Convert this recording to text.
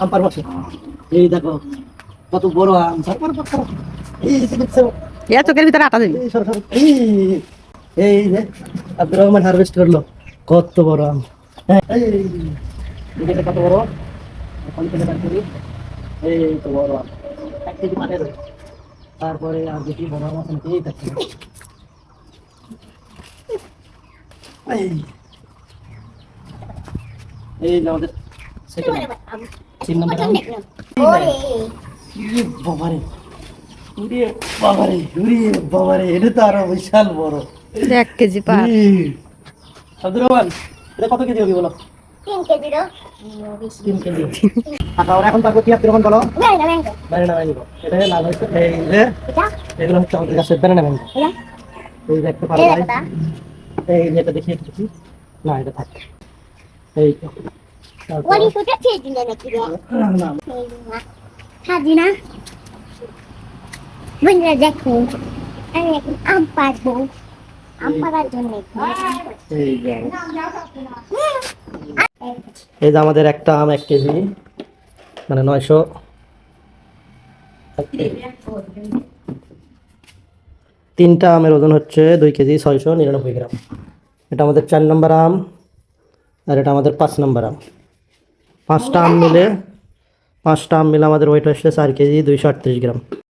আম পারবো। এই দেখো কত বড় আম, তারপর এই যে দেখছো, ইয়া চোখের ভিতরে আটা দিবি। এই সরো সরো, এই যে আব্দুর রহমান হারভেস্ট করলো কত বড় আম। হ্যাঁ, এই দেখো কত বড়। এখন থেকে বাদ করি, এই তো বড় আম, 1 কেজি মানে রয়েছে। তারপরে আর দেখি বড় আম আছে নাকি, এই দেখছি। এই এই যে আমাদের সেকেন্ড 3 নম্বর আম। ইয়ে বাবারে, উরে বাবারে, উরে বাবারে, এটা তো আরো বিশাল বড়। 1 কেজি পার। আব্দুর রহমান, এটা কত কেজি হবে বলো? 3 কেজি দাও। 3 কেজি। আচ্ছা, ওরা এখন পারবো কি আব্দুর রহমান বলো? Banana mango. এটা লাল হচ্ছে, এই যে এগুলো হচ্ছে আমাদের গাছের ব্যানানা ম্যাঙ্গো। এই যে একটা পারো ভাই, এই যে এটা দেখি একটু দেখি। না, এটা থাক। এই তো তারপর না না, Hadina, benda দেখুন আমি এখন আম পারবো, আম পাড়ার জন্য এই যে এই যে আমাদের একটা আম 1 কেজি, মানে 900। তিনটা আমের ওজন হচ্ছে 2 কেজি 699 গ্রাম। এটা আমাদের 4 নম্বর আম, আর এটা আমাদের 5 নম্বর আম। পাঁচটা আম মিলে আমাদের ওয়েট আসছে 4 কেজি 238 গ্রাম।